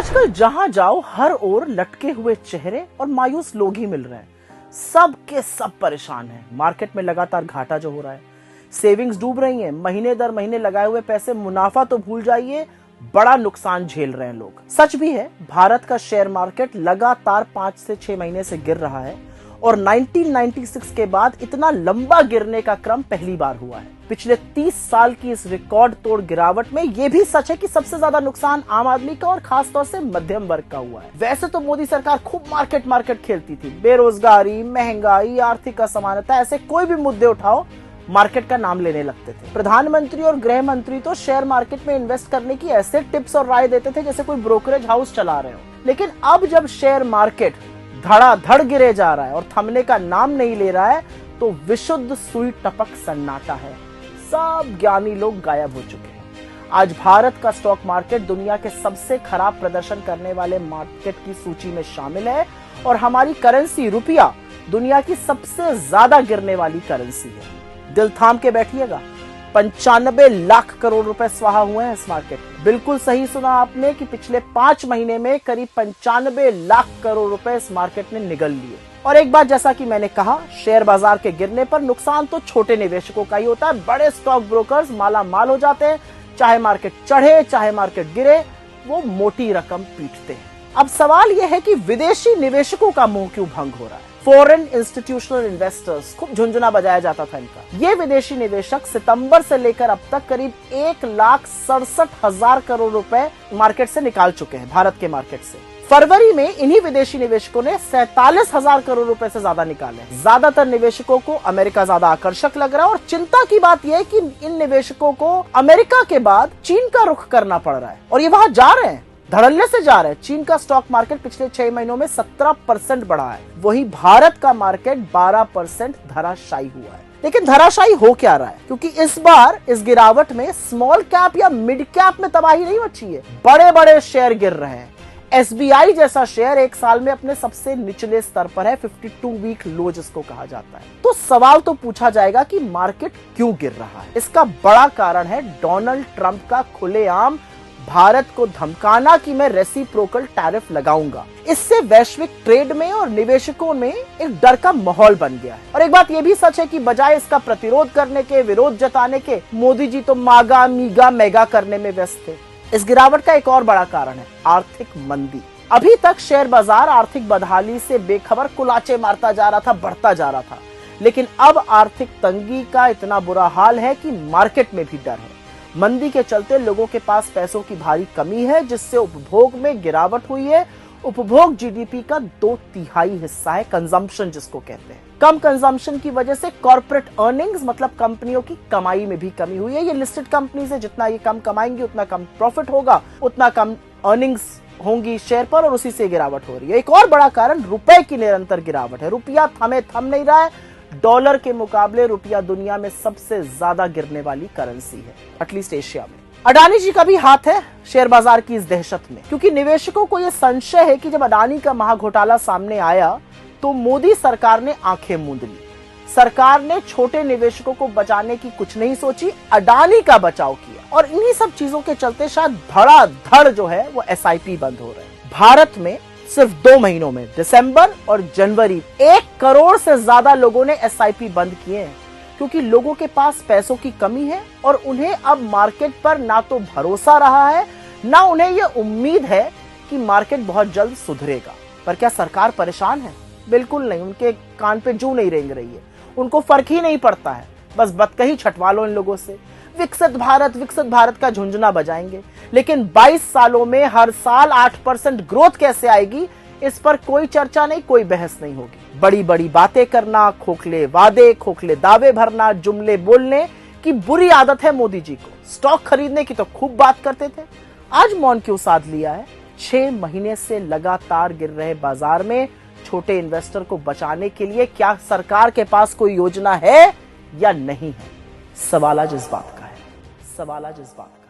आजकल जहां जाओ हर ओर लटके हुए चेहरे और मायूस लोग ही मिल रहे हैं। सब के सब परेशान हैं। मार्केट में लगातार घाटा जो हो रहा है, सेविंग्स डूब रही हैं, महीने दर महीने लगाए हुए पैसे मुनाफा तो भूल जाइए, बड़ा नुकसान झेल रहे हैं लोग। सच भी है, भारत का शेयर मार्केट लगातार 5 से 6 महीने से गिर रहा है और 1996 के बाद इतना लंबा गिरने का क्रम पहली बार हुआ है। पिछले 30 साल की इस रिकॉर्ड तोड़ गिरावट में यह भी सच है कि सबसे ज्यादा नुकसान आम आदमी का और खासतौर से मध्यम वर्ग का हुआ है। वैसे तो मोदी सरकार खूब मार्केट खेलती थी, बेरोजगारी, महंगाई, आर्थिक असमानता, ऐसे कोई भी मुद्दे उठाओ मार्केट का नाम लेने लगते थे। प्रधानमंत्री और गृह मंत्री तो शेयर मार्केट में इन्वेस्ट करने की ऐसे टिप्स और राय देते थे जैसे कोई ब्रोकरेज हाउस चला रहे हो। लेकिन अब जब शेयर मार्केट धड़ाधड़ गिरे जा रहा है और थमने का नाम नहीं ले रहा है, तो विशुद्ध सुई टपक सन्नाटा है। सब ज्ञानी लोग गायब हो चुके हैं। आज भारत का स्टॉक मार्केट दुनिया के सबसे खराब प्रदर्शन करने वाले मार्केट की सूची में शामिल है और हमारी करेंसी रुपया दुनिया की सबसे ज्यादा गिरने वाली करेंसी है। दिल थाम के बैठिएगा, 95 लाख करोड़ रुपए स्वाहा हुए हैं इस मार्केट में। बिल्कुल सही सुना आपने कि पिछले 5 महीने में करीब 95 लाख करोड़ रुपए इस मार्केट ने निगल लिए। और एक बात, जैसा कि मैंने कहा, शेयर बाजार के गिरने पर नुकसान तो छोटे निवेशकों का ही होता है। बड़े स्टॉक ब्रोकर्स माला माल हो जाते हैं, चाहे मार्केट चढ़े चाहे मार्केट गिरे, वो मोटी रकम पीटते हैं। अब सवाल यह है कि विदेशी निवेशकों का मुंह क्यों भंग हो रहा है। फॉरेन इंस्टीट्यूशनल इन्वेस्टर्स, खूब झुंझुना बजाया जाता था इनका। ये विदेशी निवेशक सितंबर से लेकर अब तक करीब 1,67,000 करोड़ रुपए मार्केट से निकाल चुके हैं, भारत के मार्केट से। फरवरी में इन्हीं विदेशी निवेशकों ने 47,000 करोड़ रुपए से ज्यादा निकाले। ज्यादातर निवेशकों को अमेरिका ज्यादा आकर्षक लग रहा है और चिंता की बात यह है कि इन निवेशकों को अमेरिका के बाद चीन का रुख करना पड़ रहा है और ये वहां जा रहे हैं, धड़ल्ले से जा रहे हैं। चीन का स्टॉक मार्केट पिछले 6 महीनों में 17% बढ़ा है, वही भारत का मार्केट 12% धराशायी हुआ है। लेकिन धराशायी हो क्या रहा है, क्योंकि इस बार इस गिरावट में स्मॉल कैप या मिड कैप में तबाही नहीं मची है, बड़े बड़े शेयर गिर रहे हैं। SBI जैसा शेयर एक साल में अपने सबसे निचले स्तर पर है, 52 वीक लो जिसको कहा जाता है। तो सवाल तो पूछा जाएगा कि मार्केट क्यों गिर रहा है। इसका बड़ा कारण है डोनाल्ड ट्रंप का खुलेआम भारत को धमकाना कि मैं रेसिप्रोकल टैरिफ लगाऊंगा। इससे वैश्विक ट्रेड में और निवेशकों में एक डर का माहौल बन गया है। और एक बात यह भी सच है कि बजाय इसका प्रतिरोध करने के, विरोध जताने के, मोदी जी तो मागा मीगा मेगा करने में व्यस्त थे। इस गिरावट का एक और बड़ा कारण है आर्थिक मंदी। अभी तक शेयर बाजार आर्थिक बदहाली से बेखबर कुलाचे मारता जा रहा था, बढ़ता जा रहा था। लेकिन अब आर्थिक तंगी का इतना बुरा हाल है कि मार्केट में भी डर है। मंदी के चलते लोगों के पास पैसों की भारी कमी है, जिससे उपभोग में गिरावट हुई है। उपभोग जीडीपी का 2/3 हिस्सा है, कंजम्पशन जिसको कहते हैं। कम कंजम्पशन की वजह से कॉर्पोरेट अर्निंग्स, मतलब कंपनियों की कमाई में भी कमी हुई है। ये लिस्टेड कंपनीज है, जितना ये कम कमाएंगी उतना कम प्रॉफिट होगा, उतना कम अर्निंग्स होंगी शेयर पर, और उसी से गिरावट हो रही है। एक और बड़ा कारण रुपए की निरंतर गिरावट है। रुपया थम नहीं रहा है। डॉलर के मुकाबले रुपया दुनिया में सबसे ज्यादा गिरने वाली करेंसी है, एटलीस्ट एशिया में। अडानी जी का भी हाथ है शेयर बाजार की इस दहशत में, क्योंकि निवेशकों को यह संशय है कि जब अडानी का महाघोटाला सामने आया तो मोदी सरकार ने आंखें मूंद ली। सरकार ने छोटे निवेशकों को बचाने की कुछ नहीं सोची, अडानी का बचाव किया। और इन्हीं सब चीजों के चलते शायद धड़ाधड़ जो है वो SIP बंद हो रहे हैं। भारत में सिर्फ 2 महीनों में, दिसंबर और जनवरी, 1 करोड़ से ज्यादा लोगों ने SIP बंद किए हैं, क्योंकि लोगों के पास पैसों की कमी है और उन्हें अब मार्केट पर ना तो भरोसा रहा है, ना उन्हें यह उम्मीद है कि मार्केट बहुत जल्द सुधरेगा। पर क्या सरकार परेशान है? बिल्कुल नहीं। उनके कान पे जू नहीं रेंग रही है, उनको फर्क ही नहीं पड़ता है। बस बतकही छटवा लो इन लोगों से, विकसित भारत का झुंझुना बजाएंगे। लेकिन 22 सालों में हर साल 8% ग्रोथ कैसे आएगी, इस पर कोई चर्चा नहीं, कोई बहस नहीं होगी। बड़ी बड़ी बातें करना, खोखले वादे, खोखले दावे भरना, जुमले बोलने की बुरी आदत है मोदी जी को। स्टॉक खरीदने की तो खूब बात करते थे, आज मौन क्यों साध लिया है? 6 महीने से लगातार गिर रहे बाजार में छोटे इन्वेस्टर को बचाने के लिए क्या सरकार के पास कोई योजना है या नहीं है? सवाल आज इस बात का है, सवाल आज इस बात का।